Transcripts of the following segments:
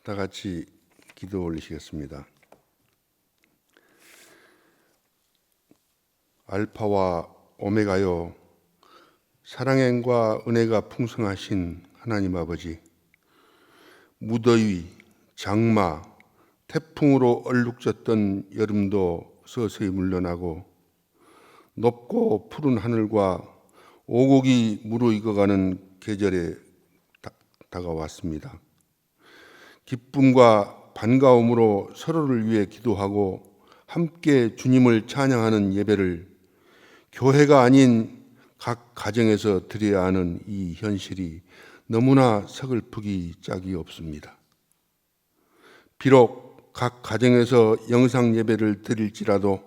다 같이 기도 올리시겠습니다. 알파와 오메가여, 사랑행과 은혜가 풍성하신 하나님 아버지, 무더위, 장마, 태풍으로 얼룩졌던 여름도 서서히 물러나고 높고 푸른 하늘과 오곡이 무르익어가는 계절에 다가왔습니다. 기쁨과 반가움으로 서로를 위해 기도하고 함께 주님을 찬양하는 예배를 교회가 아닌 각 가정에서 드려야 하는 이 현실이 너무나 서글프기 짝이 없습니다. 비록 각 가정에서 영상 예배를 드릴지라도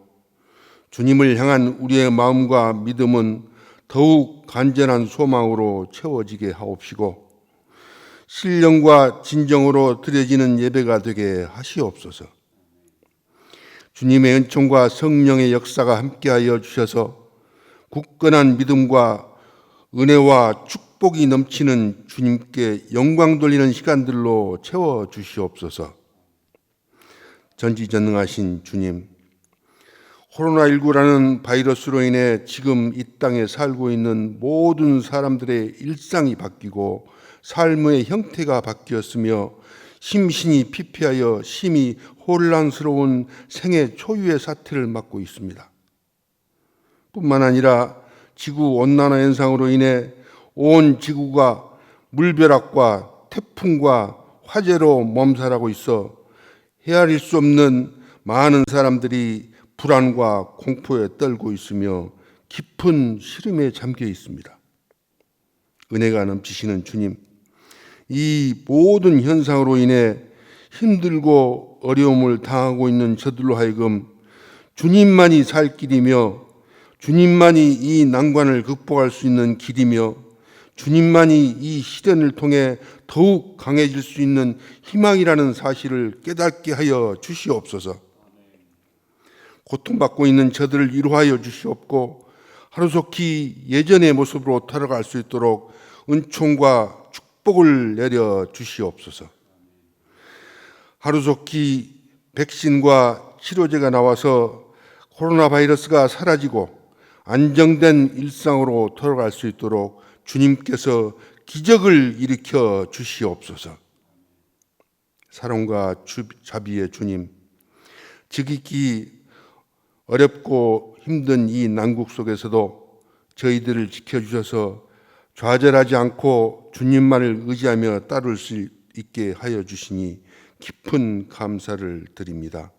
주님을 향한 우리의 마음과 믿음은 더욱 간절한 소망으로 채워지게 하옵시고 신령과 진정으로 드려지는 예배가 되게 하시옵소서. 주님의 은총과 성령의 역사가 함께하여 주셔서 굳건한 믿음과 은혜와 축복이 넘치는 주님께 영광 돌리는 시간들로 채워 주시옵소서. 전지전능하신 주님, 코로나19라는 바이러스로 인해 지금 이 땅에 살고 있는 모든 사람들의 일상이 바뀌고 삶의 형태가 바뀌었으며 심신이 피폐하여 심히 혼란스러운 생애 초유의 사태를 맞고 있습니다. 뿐만 아니라 지구온난화 현상으로 인해 온 지구가 물벼락과 태풍과 화재로 몸살하고 있어 헤아릴 수 없는 많은 사람들이 불안과 공포에 떨고 있으며 깊은 시름에 잠겨 있습니다. 은혜가 넘치시는 주님, 이 모든 현상으로 인해 힘들고 어려움을 당하고 있는 저들로 하여금 주님만이 살 길이며 주님만이 이 난관을 극복할 수 있는 길이며 주님만이 이 시련을 통해 더욱 강해질 수 있는 희망이라는 사실을 깨닫게 하여 주시옵소서. 고통받고 있는 저들을 위로하여 주시옵고 하루속히 예전의 모습으로 돌아갈 수 있도록 은총과 축복을 내려 주시옵소서. 하루속히 백신과 치료제가 나와서 코로나 바이러스가 사라지고 안정된 일상으로 돌아갈 수 있도록 주님께서 기적을 일으켜 주시옵소서. 사랑과 자비의 주님, 지키기 어렵고 힘든 이 난국 속에서도 저희들을 지켜주셔서 좌절하지 않고 주님만을 의지하며 따를 수 있게 하여 주시니 깊은 감사를 드립니다.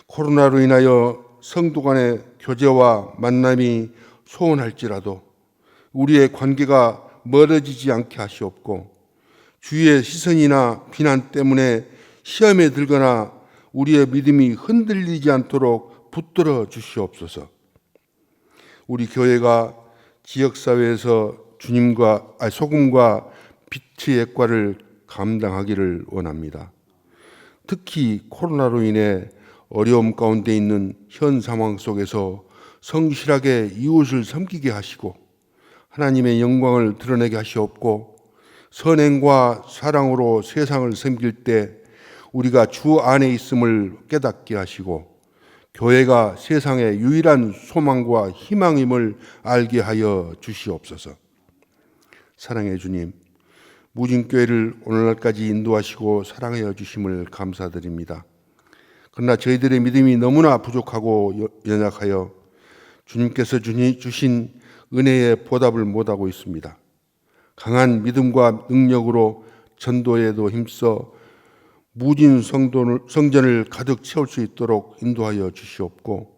코로나로 인하여 성도 간의 교제와 만남이 소원할지라도 우리의 관계가 멀어지지 않게 하시옵고 주위의 시선이나 비난 때문에 시험에 들거나 우리의 믿음이 흔들리지 않도록 붙들어 주시옵소서. 우리 교회가 지역사회에서 소금과 빛의 역할을 감당하기를 원합니다. 특히 코로나로 인해 어려움 가운데 있는 현 상황 속에서 성실하게 이웃을 섬기게 하시고 하나님의 영광을 드러내게 하시옵고 선행과 사랑으로 세상을 섬길 때 우리가 주 안에 있음을 깨닫게 하시고 교회가 세상의 유일한 소망과 희망임을 알게 하여 주시옵소서. 사랑의 주님, 무진교회를 오늘날까지 인도하시고 사랑하여 주심을 감사드립니다. 그러나 저희들의 믿음이 너무나 부족하고 연약하여 주님께서 주신 은혜의 보답을 못하고 있습니다. 강한 믿음과 능력으로 전도에도 힘써 무진 성전을 가득 채울 수 있도록 인도하여 주시옵고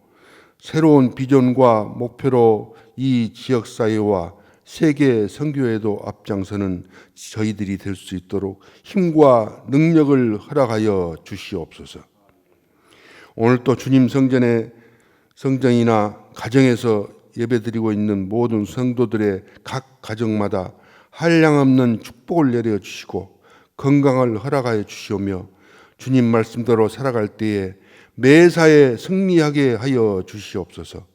새로운 비전과 목표로 이 지역사회와 세계 선교에도 앞장서는 저희들이 될 수 있도록 힘과 능력을 허락하여 주시옵소서. 오늘 또 주님 성전이나 가정에서 예배드리고 있는 모든 성도들의 각 가정마다 한량없는 축복을 내려주시고 건강을 허락하여 주시오며 주님 말씀대로 살아갈 때에 매사에 승리하게 하여 주시옵소서.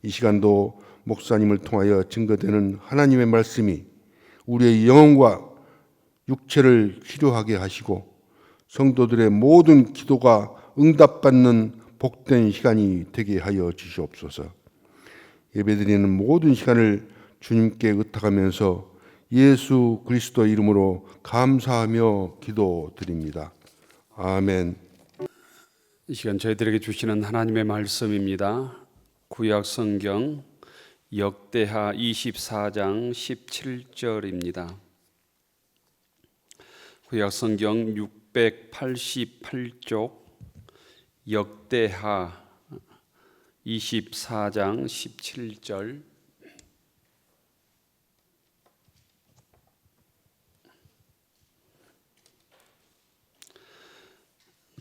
이 시간도 목사님을 통하여 증거되는 하나님의 말씀이 우리의 영혼과 육체를 치료하게 하시고 성도들의 모든 기도가 응답받는 복된 시간이 되게 하여 주시옵소서. 예배드리는 모든 시간을 주님께 의탁하면서 예수 그리스도 이름으로 감사하며 기도드립니다. 아멘. 이 시간 저희들에게 주시는 하나님의 말씀입니다. 구약 성경 역대하 24장 17절입니다. 구약 성경 688쪽 역대하 24장 17절.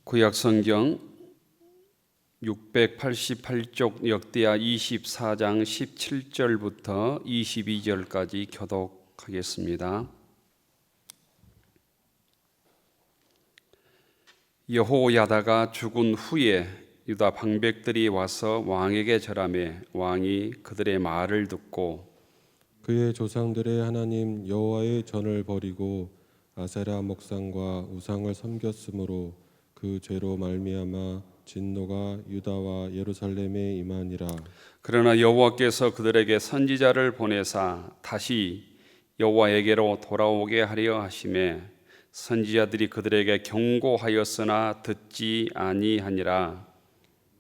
구약 성경 688쪽 역대하 24장 17절부터 22절까지 교독하겠습니다. 여호야다가 죽은 후에 유다 방백들이 와서 왕에게 절하매 왕이 그들의 말을 듣고 그의 조상들의 하나님 여호와의 전을 버리고 아세라 목상과 우상을 섬겼으므로 그 죄로 말미암아 진노가 유다와 예루살렘에 임하니라. 그러나 여호와께서 그들에게 선지자를 보내사 다시 여호와에게로 돌아오게 하려 하심에 선지자들이 그들에게 경고하였으나 듣지 아니하니라.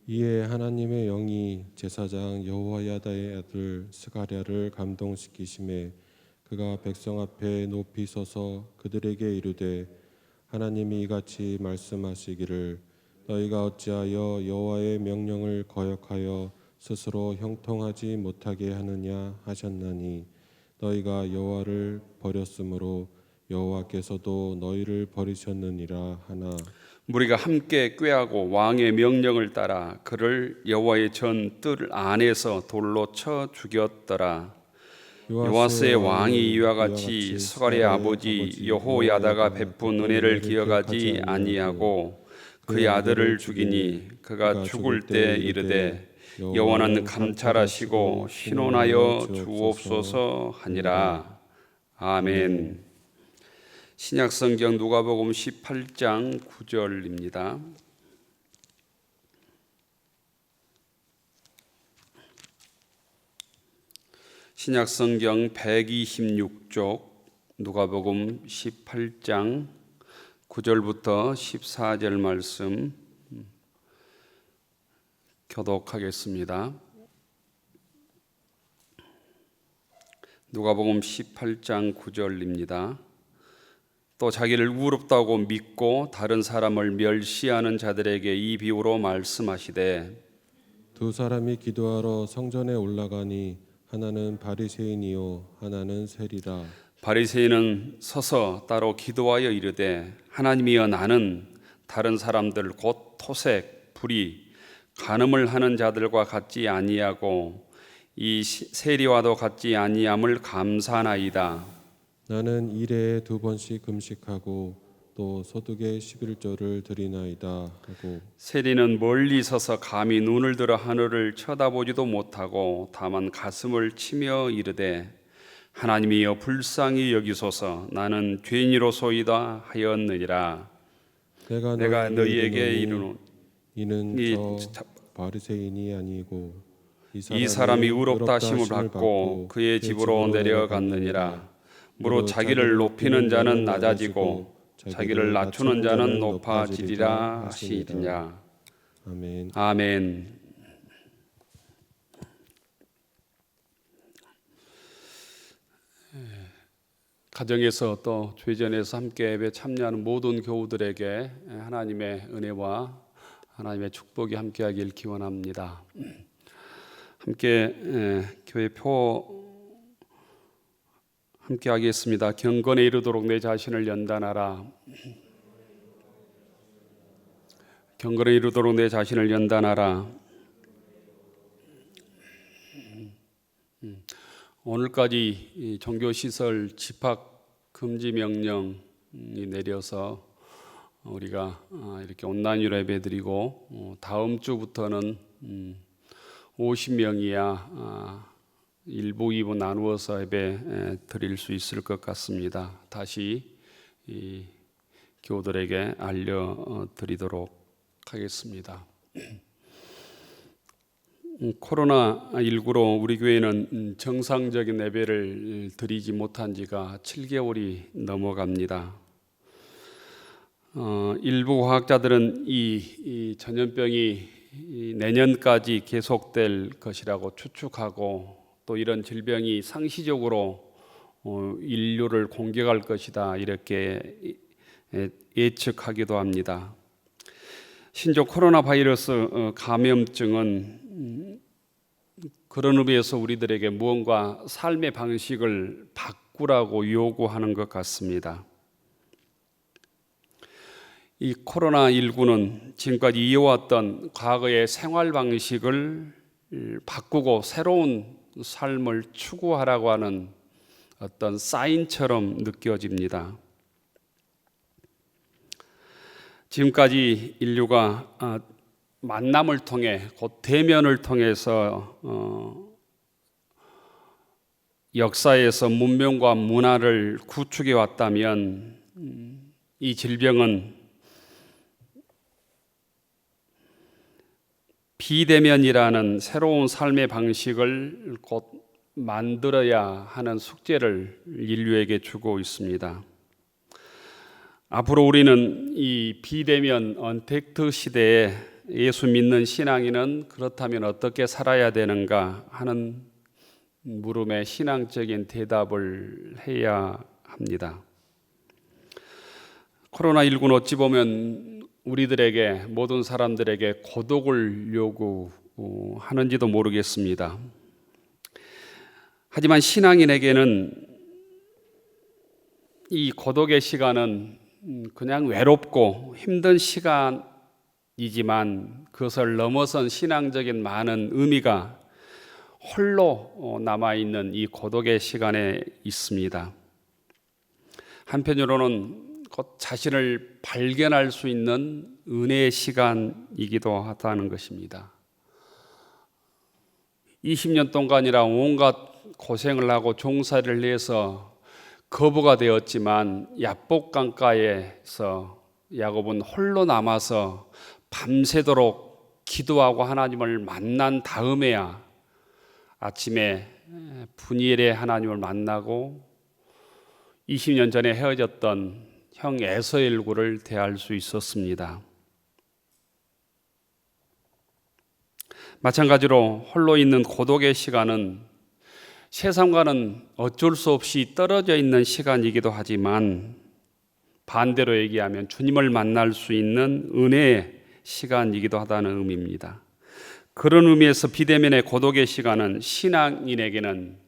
이에 하나님의 영이 제사장 여호야다의 아들 스가랴를 감동시키심에 그가 백성 앞에 높이 서서 그들에게 이르되 하나님이 이같이 말씀하시기를 너희가 어찌하여 여호와의 명령을 거역하여 스스로 형통하지 못하게 하느냐 하셨나니 너희가 여호와를 버렸으므로 여호와께서도 너희를 버리셨느니라 하나 무리가 함께 꾀하고 왕의 명령을 따라 그를 여호와의 전 뜰 안에서 돌로 쳐 죽였더라. 요아스의 왕이 이와 같이 스가랴의 아버지 여호야다가 베푼 은혜를 기억하지 아니하고 그의 아들을 죽이니 그가 죽을 때 이르되 여호와는 감찰하시고 신원하여 주옵소서 하니라. 아멘. 신약성경 누가복음 18장 9절입니다. 신약성경 126쪽 누가복음 18장 9절부터 14절 말씀 교독하겠습니다. 누가복음 18장 9절입니다. 또 자기를 의롭다고 믿고 다른 사람을 멸시하는 자들에게 이 비유로 말씀하시되 두 사람이 기도하러 성전에 올라가니 하나는 바리새인이요 하나는 세리라. 바리새인은 서서 따로 기도하여 이르되 하나님이여 나는 다른 사람들 곧 토색, 불의, 간음을 하는 자들과 같지 아니하고 이 세리와도 같지 아니함을 감사하나이다. 나는 일에 2번씩 금식하고 또 소득의 11조를 드리나이다 하고 세리는 멀리 서서 감히 눈을 들어 하늘을 쳐다보지도 못하고 다만 가슴을 치며 이르되 하나님이여 불쌍히 여기소서 나는 죄인이로소이다 하였느니라. 내가 너희에게 이르노니 이는 저 바리새인이 아니고 이 사람이 의롭다 하심을 받고 그의 집으로 내려갔느니라. 무릇 자기를 높이는 자는 낮아지고 자기를 낮추는 자는 높아지리라 하시니라. 아멘. 아멘. 가정에서 또 죄전에서 함께 예배 참여하는 모든 교우들에게 하나님의 은혜와 하나님의 축복이 함께하길 기원합니다. 함께 교회표 함께 하겠습니다. 경건에 이르도록 내 자신을 연단하라. 경건에 이르도록 내 자신을 연단하라. 오늘까지 종교시설 집합 금지 명령이 내려서 우리가 이렇게 온라인으로 예배드리고 다음 주부터는 50명이야 1부, 2부 나누어서 예배 드릴 수 있을 것 같습니다. 다시 이 교우들에게 알려드리도록 하겠습니다. 코로나19로 우리 교회는 정상적인 예배를 드리지 못한 지가 7개월이 넘어갑니다. 일부 과학자들은 이 전염병이 내년까지 계속될 것이라고 추측하고, 또 이런 질병이 상시적으로 인류를 공격할 것이다 이렇게 예측하기도 합니다. 신종 코로나 바이러스 감염증은 그런 의미에서 우리들에게 무언가 삶의 방식을 바꾸라고 요구하는 것 같습니다. 이 코로나19는 지금까지 이어왔던 과거의 생활 방식을 바꾸고 새로운 삶을 추구하라고 하는 어떤 사인처럼 느껴집니다. 지금까지 인류가 만남을 통해, 곧 대면을 통해서 역사에서 문명과 문화를 구축해 왔다면, 이 질병은 비대면이라는 새로운 삶의 방식을 곧 만들어야 하는 숙제를 인류에게 주고 있습니다. 앞으로 우리는 이 비대면 언택트 시대에 예수 믿는 신앙인은 그렇다면 어떻게 살아야 되는가 하는 물음에 신앙적인 대답을 해야 합니다. 코로나19는 어찌 보면 우리들에게, 모든 사람들에게 고독을 요구하는지도 모르겠습니다. 하지만 신앙인에게는 이 고독의 시간은 그냥 외롭고 힘든 시간이지만, 그것을 넘어선 신앙적인 많은 의미가 홀로 남아있는 이 고독의 시간에 있습니다. 한편으로는 곧 자신을 발견할 수 있는 은혜의 시간이기도 하다는 것입니다. 20년 동안이라 온갖 고생을 하고 종살이를 해서 거부가 되었지만, 야복 강가에서 야곱은 홀로 남아서 밤새도록 기도하고 하나님을 만난 다음에야 아침에 분이엘의 하나님을 만나고 20년 전에 헤어졌던 형 에서의 굴을 대할 수 있었습니다. 마찬가지로 홀로 있는 고독의 시간은 세상과는 어쩔 수 없이 떨어져 있는 시간이기도 하지만, 반대로 얘기하면 주님을 만날 수 있는 은혜의 시간이기도 하다는 의미입니다. 그런 의미에서 비대면의 고독의 시간은 신앙인에게는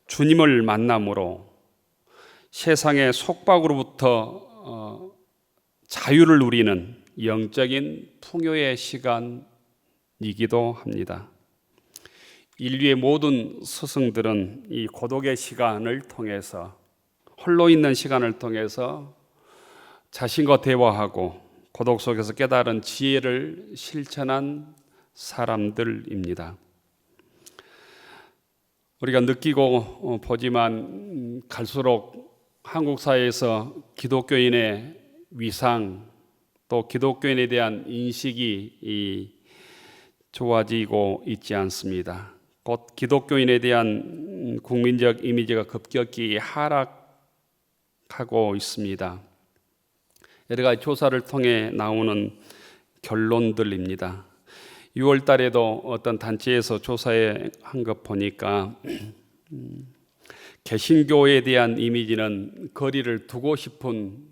주님을 만남으로 세상의 속박으로부터 자유를 누리는 영적인 풍요의 시간이기도 합니다. 인류의 모든 스승들은 이 고독의 시간을 통해서, 홀로 있는 시간을 통해서 자신과 대화하고 고독 속에서 깨달은 지혜를 실천한 사람들입니다. 우리가 느끼고 보지만 갈수록 한국 사회에서 기독교인의 위상, 또 기독교인에 대한 인식이 좋아지고 있지 않습니다. 곧 기독교인에 대한 국민적 이미지가 급격히 하락하고 있습니다. 여러 가지 조사를 통해 나오는 결론들입니다. 6월 달에도 어떤 단체에서 조사에 한 것 보니까 개신교에 대한 이미지는 거리를 두고 싶은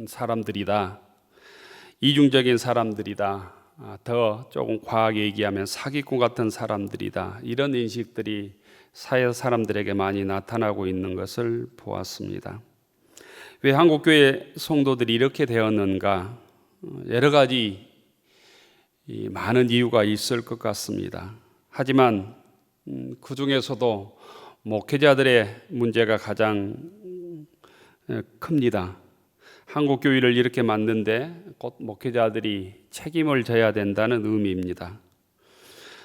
사람들이다, 이중적인 사람들이다, 더 조금 과하게 얘기하면 사기꾼 같은 사람들이다, 이런 인식들이 사회 사람들에게 많이 나타나고 있는 것을 보았습니다. 왜 한국교회 성도들이 이렇게 되었는가? 여러 가지 많은 이유가 있을 것 같습니다. 하지만 그 중에서도 목회자들의 문제가 가장 큽니다. 한국교회를 이렇게 만드는데 곧 목회자들이 책임을 져야 된다는 의미입니다.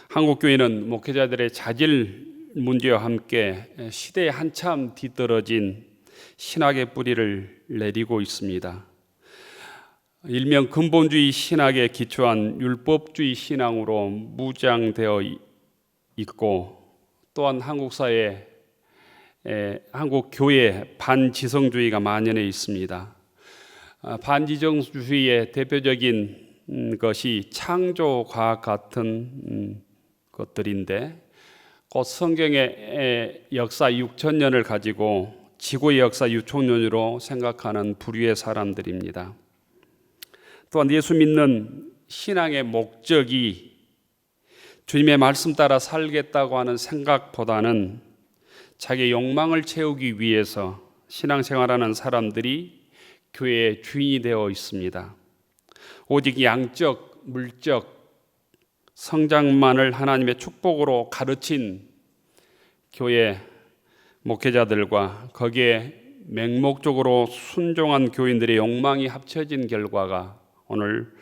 한국교회는 목회자들의 자질 문제와 함께 시대에 한참 뒤떨어진 신학의 뿌리를 내리고 있습니다. 일명 근본주의 신학에 기초한 율법주의 신앙으로 무장되어 있고, 또한 한국 사회에 한국 교회에 반지성주의가 만연해 있습니다. 반지성주의의 대표적인 것이 창조과학 같은 것들인데, 곧 성경의 역사 6,000년을 가지고 지구의 역사 6,000년으로 생각하는 부류의 사람들입니다. 또한 예수 믿는 신앙의 목적이 주님의 말씀 따라 살겠다고 하는 생각보다는 자기의 욕망을 채우기 위해서 신앙생활하는 사람들이 교회의 주인이 되어 있습니다. 오직 양적, 물적 성장만을 하나님의 축복으로 가르친 교회 목회자들과 거기에 맹목적으로 순종한 교인들의 욕망이 합쳐진 결과가 오늘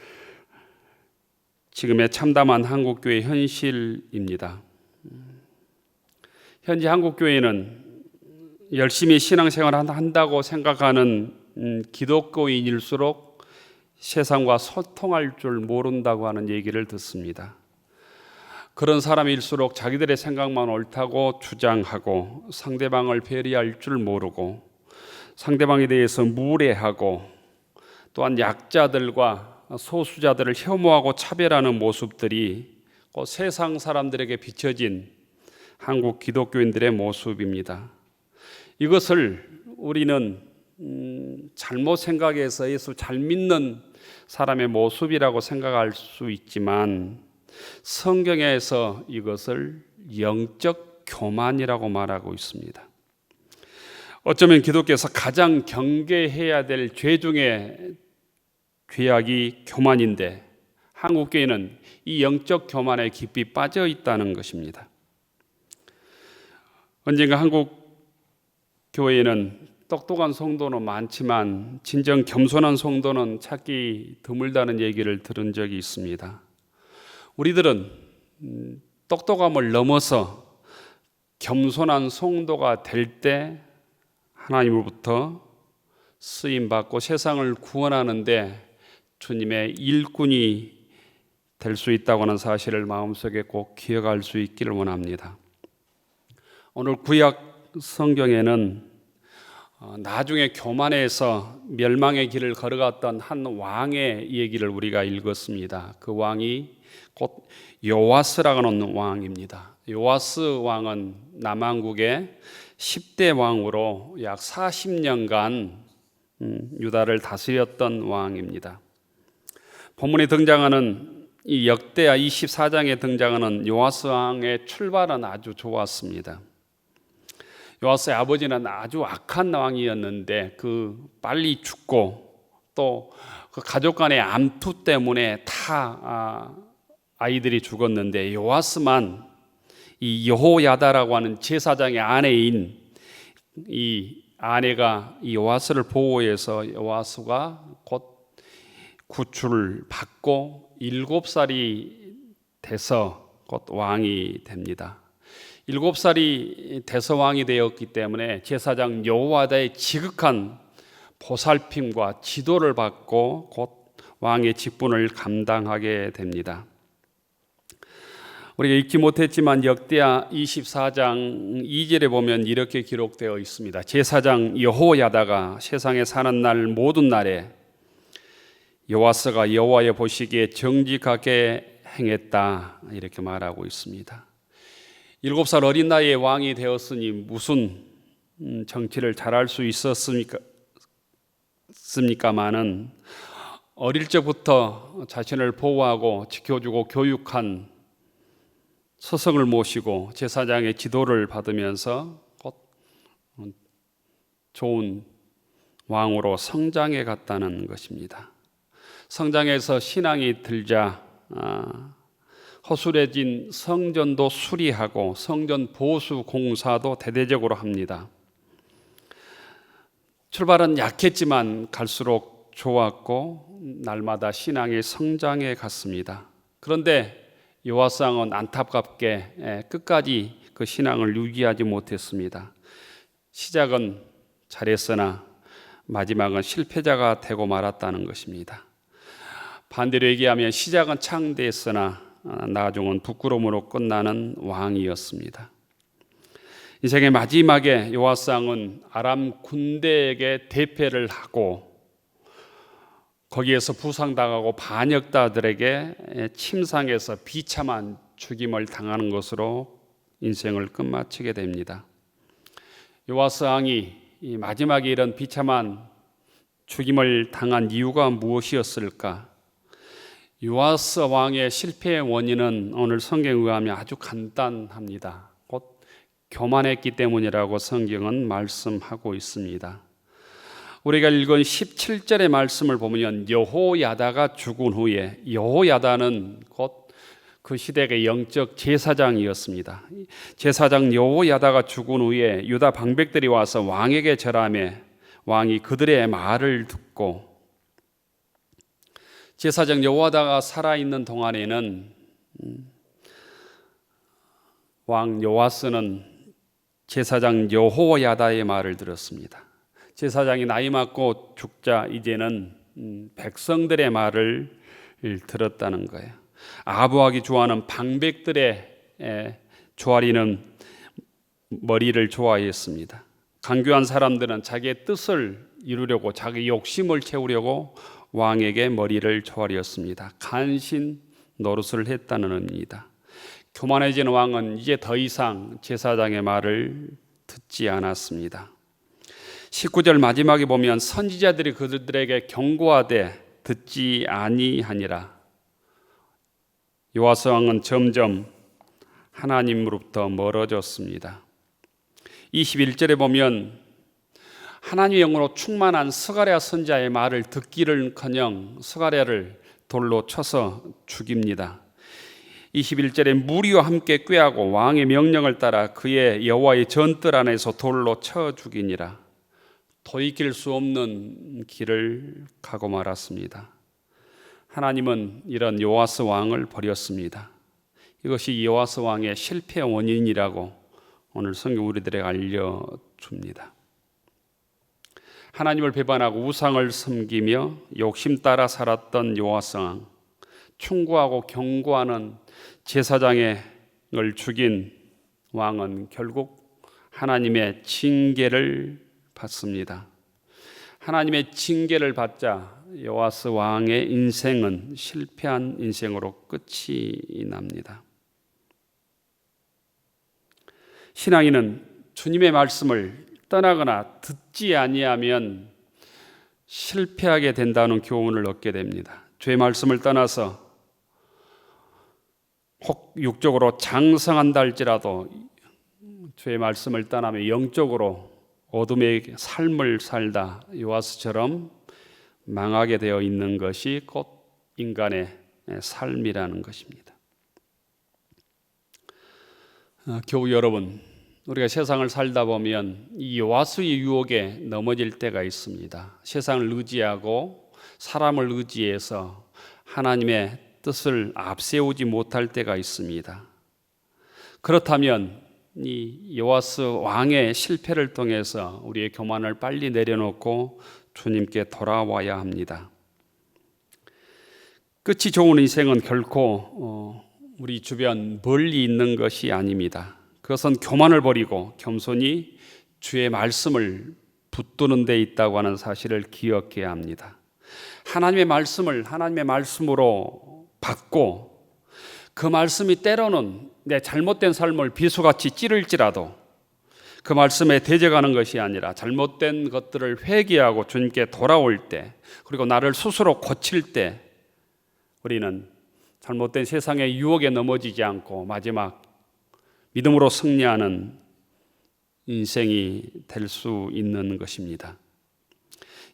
지금의 참담한 한국교회 현실입니다. 현재 한국교회는 열심히 신앙생활을 한다고 생각하는 기독교인일수록 세상과 소통할 줄 모른다고 하는 얘기를 듣습니다. 그런 사람일수록 자기들의 생각만 옳다고 주장하고 상대방을 배려할 줄 모르고 상대방에 대해서 무례하고 또한 약자들과 소수자들을 혐오하고 차별하는 모습들이 곧 세상 사람들에게 비춰진 한국 기독교인들의 모습입니다. 이것을 우리는 잘못 생각해서 예수 잘 믿는 사람의 모습이라고 생각할 수 있지만 성경에서 이것을 영적 교만이라고 말하고 있습니다. 어쩌면 기독교에서 가장 경계해야 될 죄 중에 죄악이 교만인데 한국교회는 이 영적 교만에 깊이 빠져 있다는 것입니다. 언젠가 한국 교회에는 똑똑한 성도는 많지만 진정 겸손한 성도는 찾기 드물다는 얘기를 들은 적이 있습니다. 우리들은 똑똑함을 넘어서 겸손한 성도가 될 때 하나님으로부터 쓰임받고 세상을 구원하는데 주님의 일꾼이 될 수 있다고 하는 사실을 마음속에 꼭 기억할 수 있기를 원합니다. 오늘 구약 성경에는 나중에 교만해서 멸망의 길을 걸어갔던 한 왕의 얘기를 우리가 읽었습니다. 그 왕이 곧 요아스라는 왕입니다. 요아스 왕은 남왕국의 10대 왕으로 약 40년간 유다를 다스렸던 왕입니다. 본문에 등장하는 이 역대하 24장에 등장하는 요아스 왕의 출발은 아주 좋았습니다. 요아스의 아버지는 아주 악한 왕이었는데 빨리 죽고 또 그 가족 간의 암투 때문에 다 아이들이 죽었는데 요아스만 이 여호야다라고 하는 제사장의 아내인 이 아내가 이 요아스를 보호해서 요아스가 곧 구출을 받고 7살이 돼서 곧 왕이 됩니다. 7살이 돼서 왕이 되었기 때문에 제사장 여호야다의 지극한 보살핌과 지도를 받고 곧 왕의 직분을 감당하게 됩니다. 우리가 읽지 못했지만 역대하 24장 2절에 보면 이렇게 기록되어 있습니다. 제사장 여호야다가 세상에 사는 날 모든 날에 요아스가 여호와의 보시기에 정직하게 행했다 이렇게 말하고 있습니다. 7살 어린 나이에 왕이 되었으니 무슨 정치를 잘할 수 있었습니까마는 어릴 적부터 자신을 보호하고 지켜주고 교육한 서성을 모시고 제사장의 지도를 받으면서 곧 좋은 왕으로 성장해 갔다는 것입니다. 성장해서 신앙이 들자 허술해진 성전도 수리하고 성전 보수 공사도 대대적으로 합니다. 출발은 약했지만 갈수록 좋았고 날마다 신앙이 성장해 갔습니다. 그런데 요아스 왕은 안타깝게 끝까지 그 신앙을 유지하지 못했습니다. 시작은 잘했으나 마지막은 실패자가 되고 말았다는 것입니다. 반대로 얘기하면 시작은 창대했으나 나중은 부끄러움으로 끝나는 왕이었습니다. 인생의 마지막에 요아스 왕은 아람 군대에게 대패를 하고 거기에서 부상당하고 반역자들에게 침상에서 비참한 죽임을 당하는 것으로 인생을 끝마치게 됩니다. 요아스 왕이 이 마지막에 이런 비참한 죽임을 당한 이유가 무엇이었을까? 요아스 왕의 실패의 원인은 오늘 성경에 의하면 아주 간단합니다. 곧 교만했기 때문이라고 성경은 말씀하고 있습니다. 우리가 읽은 17절의 말씀을 보면 여호야다가 죽은 후에, 여호야다는 곧 그 시대의 영적 제사장이었습니다. 제사장 여호야다가 죽은 후에 유다 방백들이 와서 왕에게 절하며 왕이 그들의 말을 듣고, 제사장 여호야다가 살아있는 동안에는 왕 요아스는 제사장 여호야다의 말을 들었습니다. 제사장이 나이 많고 죽자 이제는 백성들의 말을 들었다는 거예요. 아부하기 좋아하는 방백들의 조아리는 머리를 좋아했습니다. 강교한 사람들은 자기의 뜻을 이루려고, 자기 욕심을 채우려고 왕에게 머리를 조아리었습니다. 간신 노릇을 했다는 의미입니다. 교만해진 왕은 이제 더 이상 제사장의 말을 듣지 않았습니다. 19절 마지막에 보면 선지자들이 그들에게 경고하되 듣지 아니하니라. 요아스 왕은 점점 하나님으로부터 멀어졌습니다. 21절에 보면 하나님의 영으로 충만한 스가랴 선지자의 말을 듣기를커녕 스가랴를 돌로 쳐서 죽입니다. 21절에 무리와 함께 꾀하고 왕의 명령을 따라 그의 여호와의 전뜰 안에서 돌로 쳐 죽이니라. 돌이킬 수 없는 길을 가고 말았습니다. 하나님은 이런 요아스 왕을 버렸습니다. 이것이 요아스 왕의 실패 원인이라고 오늘 성경 우리들에게 알려줍니다. 하나님을 배반하고 우상을 섬기며 욕심 따라 살았던 요아스 왕, 충고하고 경고하는 제사장을 죽인 왕은 결국 하나님의 징계를 받습니다. 하나님의 징계를 받자 요아스 왕의 인생은 실패한 인생으로 끝이 납니다. 신앙인은 주님의 말씀을 떠나거나 듣지 아니하면 실패하게 된다는 교훈을 얻게 됩니다. 주의 말씀을 떠나서 혹 육적으로 장성한다 할지라도 주의 말씀을 떠나며 영적으로 어둠의 삶을 살다 요아스처럼 망하게 되어 있는 것이 곧 인간의 삶이라는 것입니다. 교우 여러분, 우리가 세상을 살다 보면 이 요아스의 유혹에 넘어질 때가 있습니다. 세상을 의지하고 사람을 의지해서 하나님의 뜻을 앞세우지 못할 때가 있습니다. 그렇다면 이 요아스 왕의 실패를 통해서 우리의 교만을 빨리 내려놓고 주님께 돌아와야 합니다. 끝이 좋은 인생은 결코 우리 주변 멀리 있는 것이 아닙니다. 그것은 교만을 버리고 겸손히 주의 말씀을 붙드는 데 있다고 하는 사실을 기억해야 합니다. 하나님의 말씀을 하나님의 말씀으로 받고 그 말씀이 때로는 내 잘못된 삶을 비수같이 찌를지라도 그 말씀에 대적하는 것이 아니라 잘못된 것들을 회개하고 주님께 돌아올 때, 그리고 나를 스스로 고칠 때 우리는 잘못된 세상의 유혹에 넘어지지 않고 마지막 믿음으로 승리하는 인생이 될 수 있는 것입니다.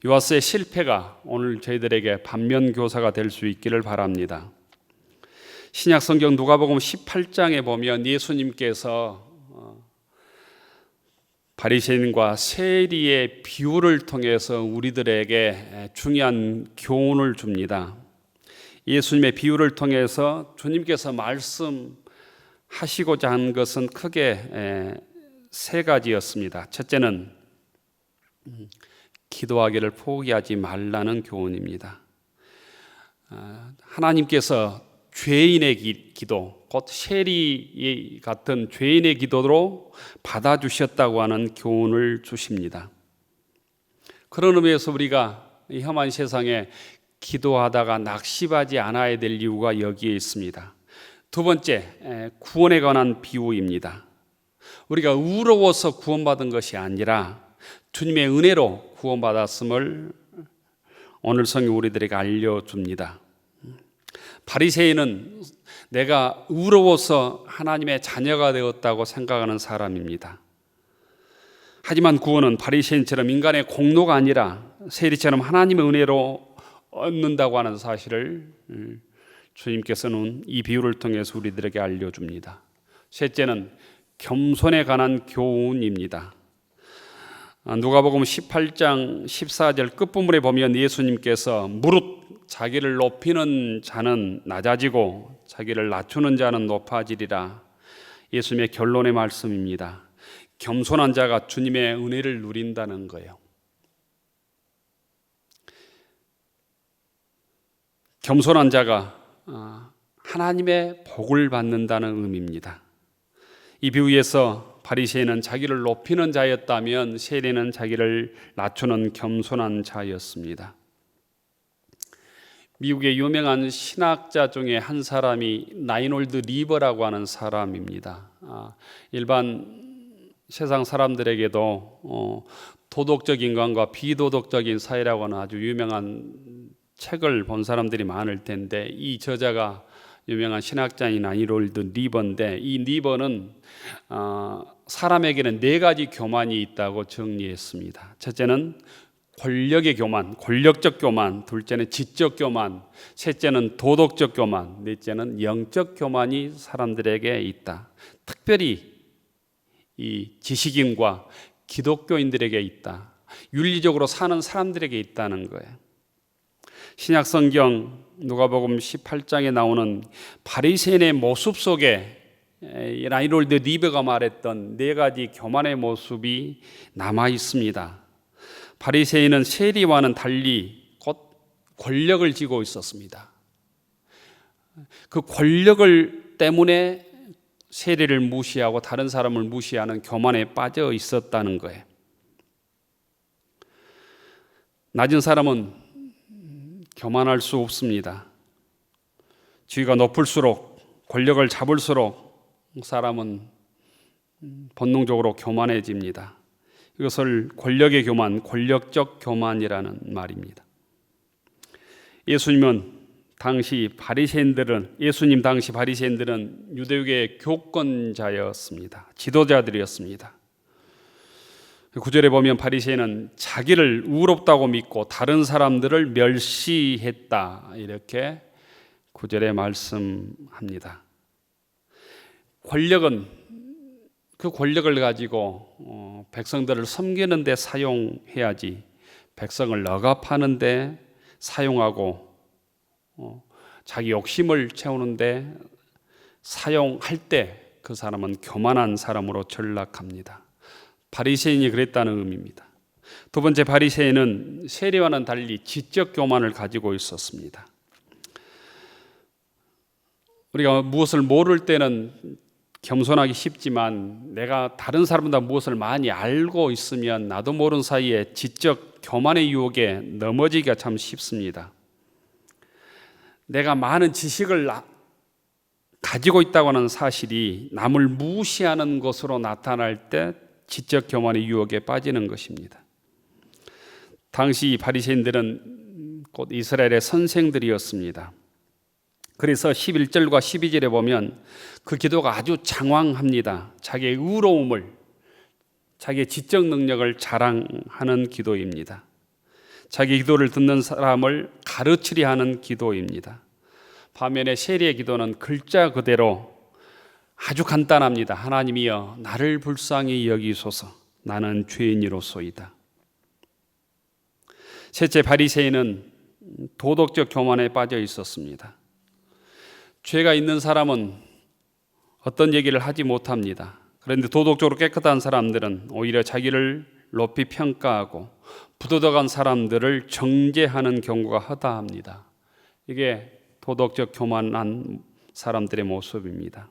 요아스의 실패가 오늘 저희들에게 반면교사가 될 수 있기를 바랍니다. 신약성경 누가복음 18장에 보면 예수님께서 바리새인과 세리의 비유를 통해서 우리들에게 중요한 교훈을 줍니다. 예수님의 비유를 통해서 주님께서 말씀하시고자 한 것은 크게 세 가지였습니다. 첫째는 기도하기를 포기하지 말라는 교훈입니다. 하나님께서 죄인의 기도, 곧 세리 같은 죄인의 기도로 받아주셨다고 하는 교훈을 주십니다. 그런 의미에서 우리가 이 험한 세상에 기도하다가 낙심하지 않아야 될 이유가 여기에 있습니다. 두 번째, 구원에 관한 비유입니다. 우리가 의로워서 구원받은 것이 아니라 주님의 은혜로 구원받았음을 오늘 성경 우리들에게 알려줍니다. 바리새인은 내가 의로워서 하나님의 자녀가 되었다고 생각하는 사람입니다. 하지만 구원은 바리새인처럼 인간의 공로가 아니라 세리처럼 하나님의 은혜로 얻는다고 하는 사실을 주님께서는 이 비유를 통해서 우리들에게 알려줍니다. 셋째는 겸손에 관한 교훈입니다. 누가복음 18장 14절 끝부분에 보면 예수님께서 무릇 자기를 높이는 자는 낮아지고 자기를 낮추는 자는 높아지리라. 예수님의 결론의 말씀입니다. 겸손한 자가 주님의 은혜를 누린다는 거예요. 겸손한 자가 하나님의 복을 받는다는 의미입니다. 이 비유에서 바리새인은 자기를 높이는 자였다면 세리는 자기를 낮추는 겸손한 자였습니다. 미국의 유명한 신학자 중에 한 사람이 라이놀드 리버라고 하는 사람입니다. 일반 세상 사람들에게도 도덕적 인간과 비도덕적인 사회라고 하는 아주 유명한 책을 본 사람들이 많을 텐데, 이 저자가 유명한 신학자인 라이놀드 리버인데, 이 리버는 사람에게는 네 가지 교만이 있다고 정리했습니다. 첫째는 권력의 교만, 권력적 교만, 둘째는 지적 교만, 셋째는 도덕적 교만, 넷째는 영적 교만이 사람들에게 있다. 특별히 이 지식인과 기독교인들에게 있다. 윤리적으로 사는 사람들에게 있다는 거예요. 신약 성경 누가복음 18장에 나오는 바리새인의 모습 속에 라이놀드 리버가 말했던 네 가지 교만의 모습이 남아 있습니다. 바리새인은 세리와는 달리 곧 권력을 쥐고 있었습니다. 그 권력을 때문에 세리를 무시하고 다른 사람을 무시하는 교만에 빠져 있었다는 거예요. 낮은 사람은 교만할 수 없습니다. 지위가 높을수록, 권력을 잡을수록 사람은 본능적으로 교만해집니다. 이것을 권력의 교만, 권력적 교만이라는 말입니다. 예수님 당시 바리새인들은 유대교의 교권자였습니다. 지도자들이었습니다. 9절에 보면 바리새인은 자기를 의롭다고 믿고 다른 사람들을 멸시했다, 이렇게 9절에 말씀합니다. 권력은 그 권력을 가지고 백성들을 섬기는 데 사용해야지, 백성을 억압하는 데 사용하고 자기 욕심을 채우는 데 사용할 때 그 사람은 교만한 사람으로 전락합니다. 바리새인이 그랬다는 의미입니다. 두 번째, 바리새인은 세리와는 달리 지적 교만을 가지고 있었습니다. 우리가 무엇을 모를 때는 겸손하기 쉽지만 내가 다른 사람보다 무엇을 많이 알고 있으면 나도 모르는 사이에 지적 교만의 유혹에 넘어지기가 참 쉽습니다. 내가 많은 지식을 가지고 있다고 하는 사실이 남을 무시하는 것으로 나타날 때 지적 교만의 유혹에 빠지는 것입니다. 당시 바리새인들은 곧 이스라엘의 선생들이었습니다. 그래서 11절과 12절에 보면 그 기도가 아주 장황합니다. 자기의 의로움을, 자기의 지적 능력을 자랑하는 기도입니다. 자기 기도를 듣는 사람을 가르치려 하는 기도입니다. 반면에 세리의 기도는 글자 그대로 아주 간단합니다. 하나님이여 나를 불쌍히 여기소서, 나는 죄인이로소이다. 셋째, 바리새인은 도덕적 교만에 빠져 있었습니다. 죄가 있는 사람은 어떤 얘기를 하지 못합니다. 그런데 도덕적으로 깨끗한 사람들은 오히려 자기를 높이 평가하고 부도덕한 사람들을 정죄하는 경우가 허다합니다. 이게 도덕적 교만한 사람들의 모습입니다.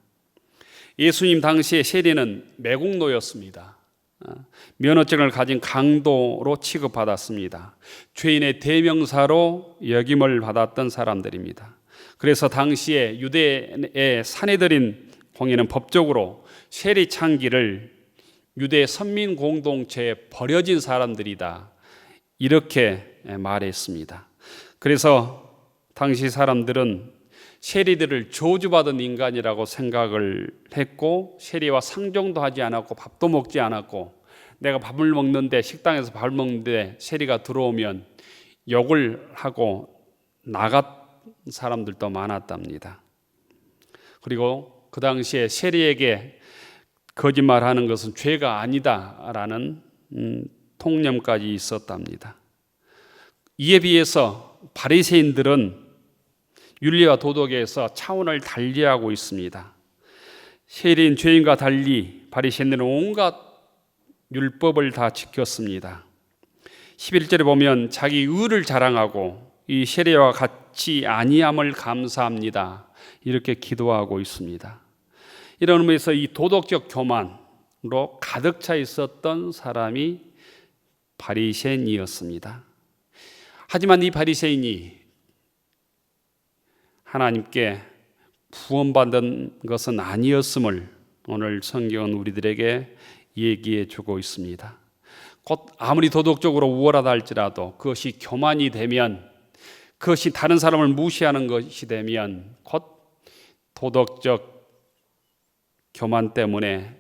예수님 당시에 세리는 매국노였습니다. 면허증을 가진 강도로 취급받았습니다. 죄인의 대명사로 역임을 받았던 사람들입니다. 그래서 당시에 유대의 사내들인 공회는 법적으로 세리 창기를 유대 선민 공동체에 버려진 사람들이다, 이렇게 말했습니다. 그래서 당시 사람들은 세리들을 저주받은 인간이라고 생각을 했고, 세리와 상종도 하지 않았고 밥도 먹지 않았고, 내가 밥을 먹는데, 식당에서 밥을 먹는데 세리가 들어오면 욕을 하고 나간 사람들도 많았답니다. 그리고 그 당시에 세리에게 거짓말하는 것은 죄가 아니다라는 통념까지 있었답니다. 이에 비해서 바리새인들은 윤리와 도덕에서 차원을 달리하고 있습니다. 세리인 죄인과 달리 바리새인들은 온갖 율법을 다 지켰습니다. 11절에 보면 자기 의를 자랑하고 이 세리와 같이 아니함을 감사합니다, 이렇게 기도하고 있습니다. 이런 의미에서 이 도덕적 교만으로 가득 차 있었던 사람이 바리새인이었습니다. 하지만 이 바리새인이 하나님께 구원받은 것은 아니었음을 오늘 성경은 우리들에게 얘기해 주고 있습니다. 곧 아무리 도덕적으로 우월하다 할지라도 그것이 교만이 되면, 그것이 다른 사람을 무시하는 것이 되면 곧 도덕적 교만 때문에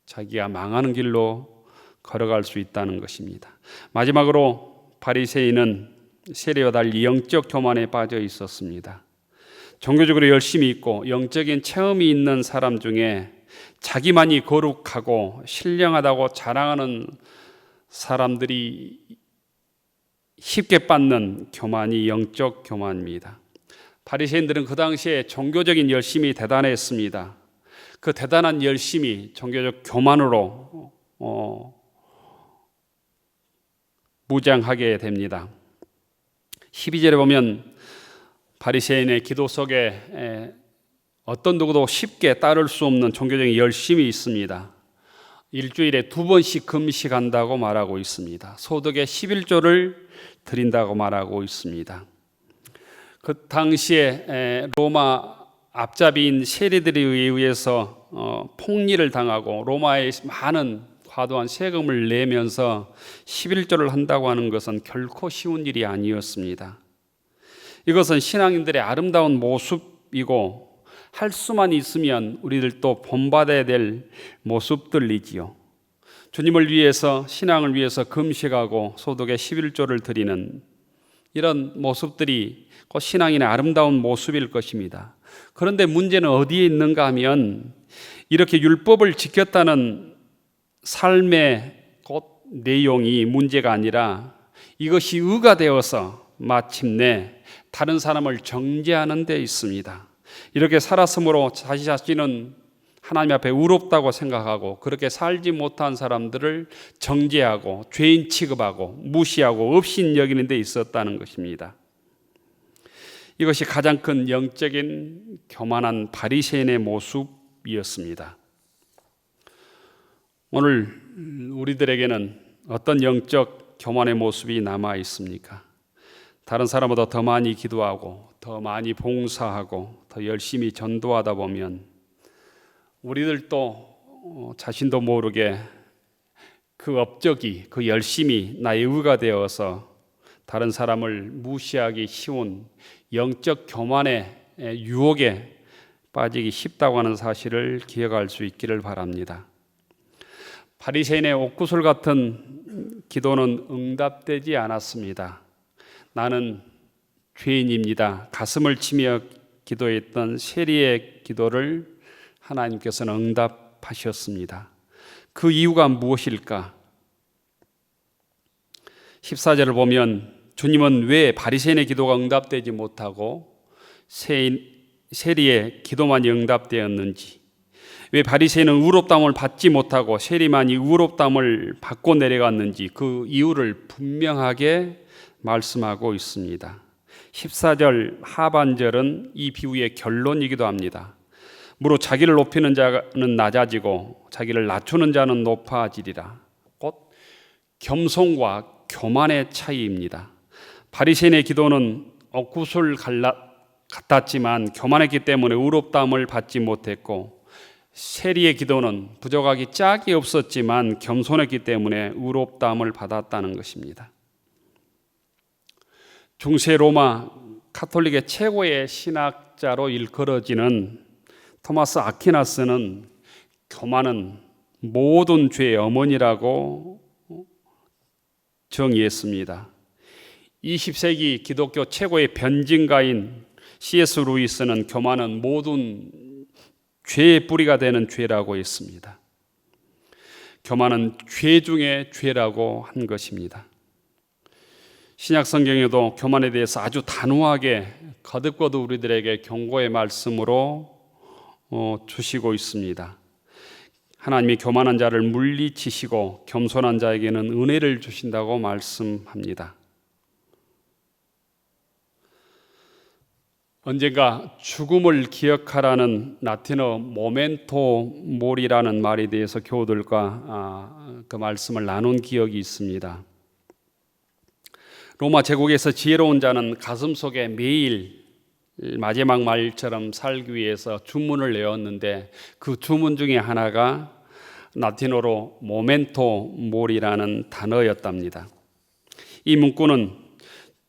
자기가 망하는 길로 걸어갈 수 있다는 것입니다. 마지막으로 바리새인은 세리와 달리 영적 교만에 빠져 있었습니다. 종교적으로 열심히 있고 영적인 체험이 있는 사람 중에 자기만이 거룩하고 신령하다고 자랑하는 사람들이 쉽게 받는 교만이 영적 교만입니다. 바리새인들은 그 당시에 종교적인 열심이 대단했습니다. 그 대단한 열심이 종교적 교만으로 무장하게 됩니다. 12절에 보면 바리새인의 기도 속에 어떤 누구도 쉽게 따를 수 없는 종교적인 열심이 있습니다. 일주일에 2번씩 금식한다고 말하고 있습니다. 소득의 11조를 드린다고 말하고 있습니다. 그 당시에 로마 앞잡이인 세리들에 의해서 폭리를 당하고 로마에 많은 과도한 세금을 내면서 11조를 한다고 하는 것은 결코 쉬운 일이 아니었습니다. 이것은 신앙인들의 아름다운 모습이고 할 수만 있으면 우리들도 본받아야 될 모습들이지요. 주님을 위해서, 신앙을 위해서 금식하고 소득의 11조를 드리는 이런 모습들이 곧 신앙인의 아름다운 모습일 것입니다. 그런데 문제는 어디에 있는가 하면, 이렇게 율법을 지켰다는 삶의 곧 내용이 문제가 아니라 이것이 의가 되어서 마침내 다른 사람을 정죄하는 데 있습니다. 이렇게 살았으므로 자기 자신은 하나님 앞에 의롭다고 생각하고 그렇게 살지 못한 사람들을 정죄하고 죄인 취급하고 무시하고 없인 여기는 데 있었다는 것입니다. 이것이 가장 큰 영적인 교만한 바리새인의 모습이었습니다. 오늘 우리들에게는 어떤 영적 교만의 모습이 남아 있습니까? 다른 사람보다 더 많이 기도하고 더 많이 봉사하고 더 열심히 전도하다 보면 우리들도 자신도 모르게 그 업적이, 그 열심이 나의 의가 되어서 다른 사람을 무시하기 쉬운 영적 교만의 유혹에 빠지기 쉽다고 하는 사실을 기억할 수 있기를 바랍니다. 바리새인의 옥구슬 같은 기도는 응답되지 않았습니다. 나는 죄인입니다. 가슴을 치며 기도했던 세리의 기도를 하나님께서는 응답하셨습니다. 그 이유가 무엇일까? 14절을 보면 주님은 왜 바리새인의 기도가 응답되지 못하고 세리의 기도만이 응답되었는지, 왜 바리새인은 의롭다함을 받지 못하고 세리만이 의롭다함을 받고 내려갔는지 그 이유를 분명하게 말씀하고 있습니다. 14절 하반절은 이 비유의 결론이기도 합니다. 무릇 자기를 높이는 자는 낮아지고 자기를 낮추는 자는 높아지리라. 곧 겸손과 교만의 차이입니다. 바리새인의 기도는 옥구슬 같았지만 교만했기 때문에 의롭다함을 받지 못했고, 세리의 기도는 부족하기 짝이 없었지만 겸손했기 때문에 의롭다함을 받았다는 것입니다. 중세 로마 카톨릭의 최고의 신학자로 일컬어지는 토마스 아퀴나스는 교만은 모든 죄의 어머니라고 정의했습니다. 20세기 기독교 최고의 변증가인 C.S. 루이스는 교만은 모든 죄의 뿌리가 되는 죄라고 했습니다. 교만은 죄 중에 죄라고 한 것입니다. 신약 성경에도 교만에 대해서 아주 단호하게 거듭거듭 우리들에게 경고의 말씀으로 주시고 있습니다. 하나님이 교만한 자를 물리치시고 겸손한 자에게는 은혜를 주신다고 말씀합니다. 언젠가 죽음을 기억하라는 라틴어 모멘토 모리라는 말에 대해서 교우들과 그 말씀을 나눈 기억이 있습니다. 로마 제국에서 지혜로운 자는 가슴속에 매일 마지막 말처럼 살기 위해서 주문을 내었는데, 그 주문 중에 하나가 라틴어로 모멘토 모리라는 단어였답니다. 이 문구는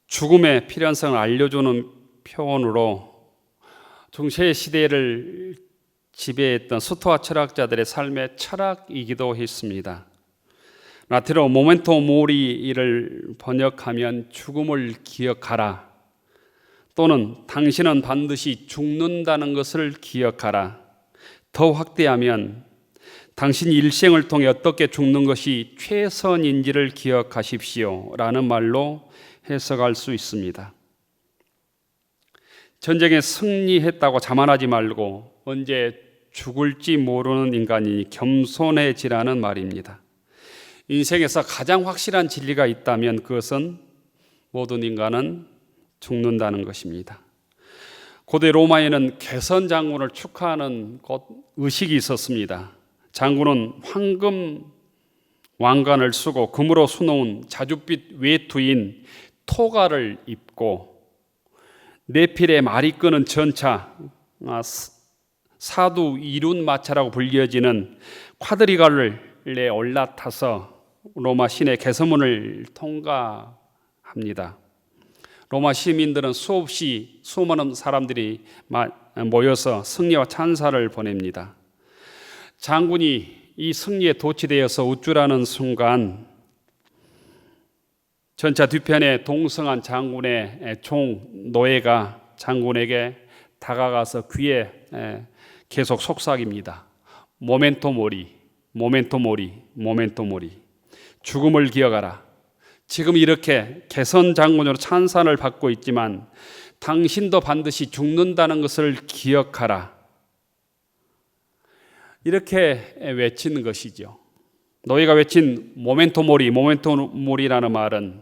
죽음의 필연성을 알려주는 표현으로 중세 시대를 지배했던 스토아 철학자들의 삶의 철학이기도 했습니다. 라틴어 모멘토 모리를 번역하면 죽음을 기억하라, 또는 당신은 반드시 죽는다는 것을 기억하라, 더 확대하면 당신이 일생을 통해 어떻게 죽는 것이 최선인지를 기억하십시오 라는 말로 해석할 수 있습니다. 전쟁에 승리했다고 자만하지 말고 언제 죽을지 모르는 인간이니 겸손해지라는 말입니다. 인생에서 가장 확실한 진리가 있다면 그것은 모든 인간은 죽는다는 것입니다. 고대 로마에는 개선 장군을 축하하는 의식이 있었습니다. 장군은 황금 왕관을 쓰고 금으로 수놓은 자줏빛 외투인 토가를 입고 네필의 말이 끄는 전차, 사두 이륜마차라고 불려지는 쿼드리갈에 올라타서 로마 시내 개선문을 통과합니다. 로마 시민들은 수많은 사람들이 모여서 승리와 찬사를 보냅니다. 장군이 이 승리에 도취되어서 우쭐하는 순간 전차 뒤편에 동승한 장군의 종 노예가 장군에게 다가가서 귀에 계속 속삭입니다. 모멘토 모리, 모멘토 모리, 모멘토 모리. 죽음을 기억하라. 지금 이렇게 개선 장군으로 찬산을 받고 있지만 당신도 반드시 죽는다는 것을 기억하라. 이렇게 외치는 것이죠. 노예가 외친 모멘토 모리, 모멘토 모리라는 말은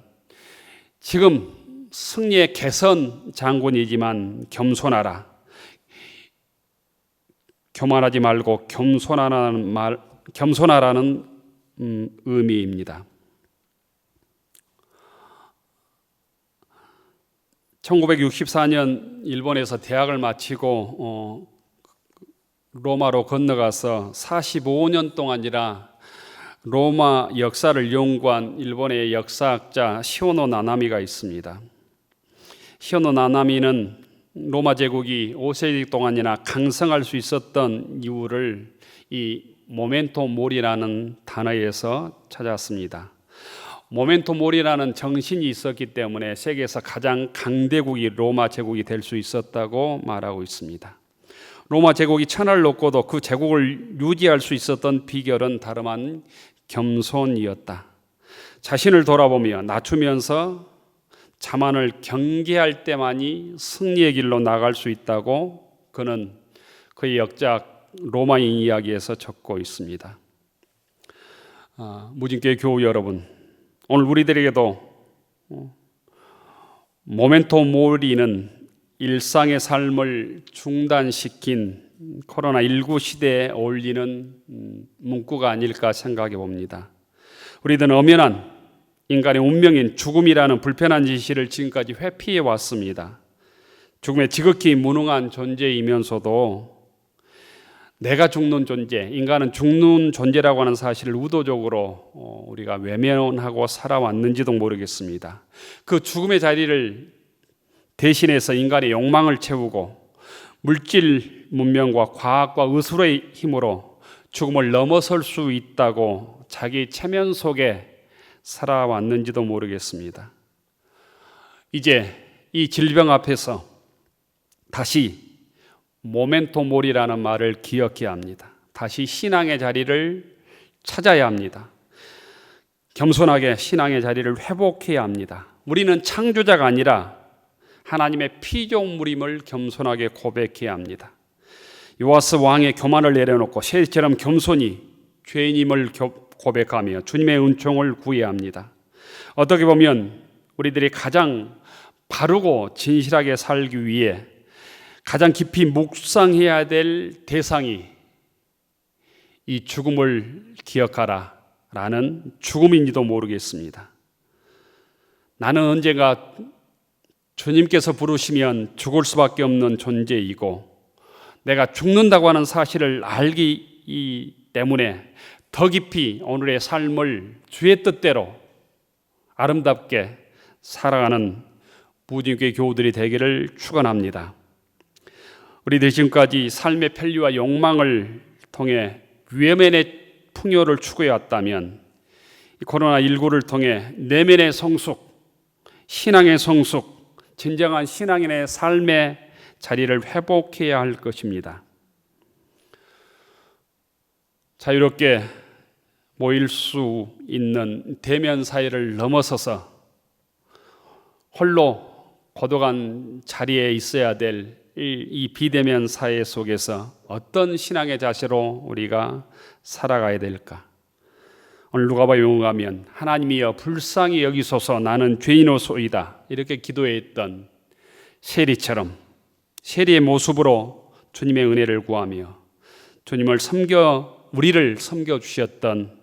지금 승리의 개선 장군이지만 겸손하라. 교만하지 말고 겸손하라는 의미입니다. 1964년 일본에서 대학을 마치고 로마로 건너가서 45년 동안이나 로마 역사를 연구한 일본의 역사학자 시오노 나나미가 있습니다. 시오노 나나미는 로마 제국이 5세기 동안이나 강성할 수 있었던 이유를 이 모멘토 모리라는 단어에서 찾았습니다. 모멘토 모리라는 정신이 있었기 때문에 세계에서 가장 강대국이 로마 제국이 될 수 있었다고 말하고 있습니다. 로마 제국이 천하를 놓고도 그 제국을 유지할 수 있었던 비결은 다름 아닌 겸손이었다. 자신을 돌아보며 낮추면서 자만을 경계할 때만이 승리의 길로 나갈 수 있다고 그는 그의 역작 로마인 이야기에서 적고 있습니다. 무진교회 교우 여러분, 오늘 우리들에게도 모멘토 모리는 일상의 삶을 중단시킨 코로나19 시대에 어울리는 문구가 아닐까 생각해 봅니다. 우리들은 엄연한 인간의 운명인 죽음이라는 불편한 진실을 지금까지 회피해 왔습니다. 죽음에 지극히 무능한 존재이면서도 내가 죽는 존재, 인간은 죽는 존재라고 하는 사실을 의도적으로 우리가 외면하고 살아왔는지도 모르겠습니다. 그 죽음의 자리를 대신해서 인간의 욕망을 채우고 물질 문명과 과학과 의술의 힘으로 죽음을 넘어설 수 있다고 자기 체면 속에 살아왔는지도 모르겠습니다. 이제 이 질병 앞에서 다시 모멘토 모리라는 말을 기억해야 합니다. 다시 신앙의 자리를 찾아야 합니다. 겸손하게 신앙의 자리를 회복해야 합니다. 우리는 창조자가 아니라 하나님의 피조물임을 겸손하게 고백해야 합니다. 요아스 왕의 교만을 내려놓고 세리처럼 겸손히 죄인임을 고백하며 주님의 은총을 구해야 합니다. 어떻게 보면 우리들이 가장 바르고 진실하게 살기 위해 가장 깊이 묵상해야 될 대상이 이 죽음을 기억하라 라는 죽음인지도 모르겠습니다. 나는 언젠가 주님께서 부르시면 죽을 수밖에 없는 존재이고 내가 죽는다고 하는 사실을 알기 때문에 더 깊이 오늘의 삶을 주의 뜻대로 아름답게 살아가는 무진교회 교우들이 되기를 축원합니다. 우리들이 지금까지 삶의 편리와 욕망을 통해 외면의 풍요를 추구해왔다면 코로나19를 통해 내면의 성숙, 신앙의 성숙, 진정한 신앙인의 삶의 자리를 회복해야 할 것입니다. 자유롭게 모일 수 있는 대면 사회를 넘어서서 홀로 고독한 자리에 있어야 될 이 비대면 사회 속에서 어떤 신앙의 자세로 우리가 살아가야 될까? 오늘 누가복음 용어가면 하나님이여 불쌍히 여기소서 나는 죄인이소이다 이렇게 기도했던 세리처럼 세리의 모습으로 주님의 은혜를 구하며 우리를 섬겨 주셨던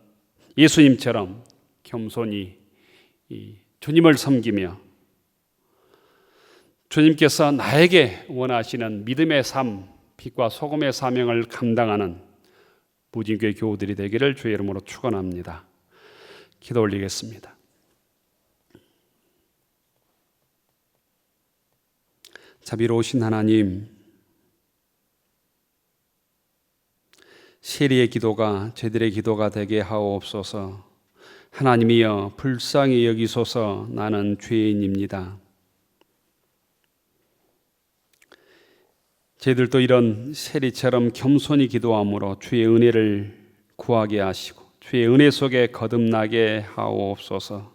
예수님처럼 겸손히 주님을 섬기며 주님께서 나에게 원하시는 믿음의 삶, 빛과 소금의 사명을 감당하는 무진교회 교우들이 되기를 주의 이름으로 축원합니다. 기도 올리겠습니다. 자비로우신 하나님, 세리의 기도가 저희들의 기도가 되게 하옵소서. 하나님이여 불쌍히 여기소서 나는 죄인입니다. 저희들도 이런 세리처럼 겸손히 기도함으로 주의 은혜를 구하게 하시고 주의 은혜 속에 거듭나게 하옵소서.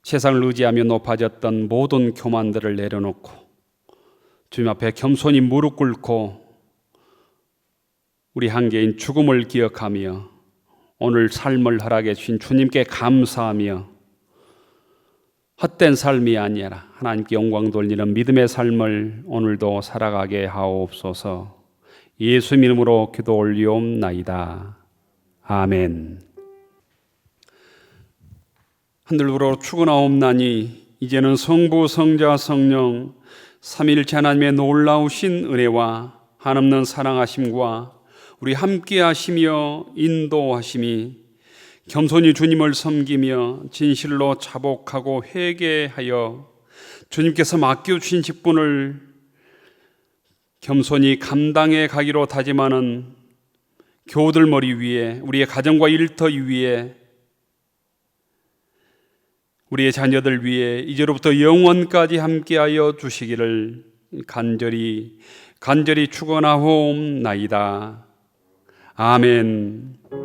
세상을 의지하며 높아졌던 모든 교만들을 내려놓고 주님 앞에 겸손히 무릎 꿇고 우리 한계인 죽음을 기억하며 오늘 삶을 허락해 주신 주님께 감사하며 헛된 삶이 아니라 하나님께 영광 돌리는 믿음의 삶을 오늘도 살아가게 하옵소서. 예수 이름으로 기도 올리옵나이다. 아멘. 하늘으로 축원하옵나니 이제는 성부 성자 성령 삼위일체 하나님의 놀라우신 은혜와 한없는 사랑하심과 우리 함께 하시며 인도하심이 겸손히 주님을 섬기며 진실로 자복하고 회개하여 주님께서 맡겨주신 직분을 겸손히 감당해 가기로 다짐하는 교우들 머리 위에 우리의 가정과 일터 위에 우리의 자녀들 위에 이제로부터 영원까지 함께하여 주시기를 간절히 축원하옵나이다. 아멘.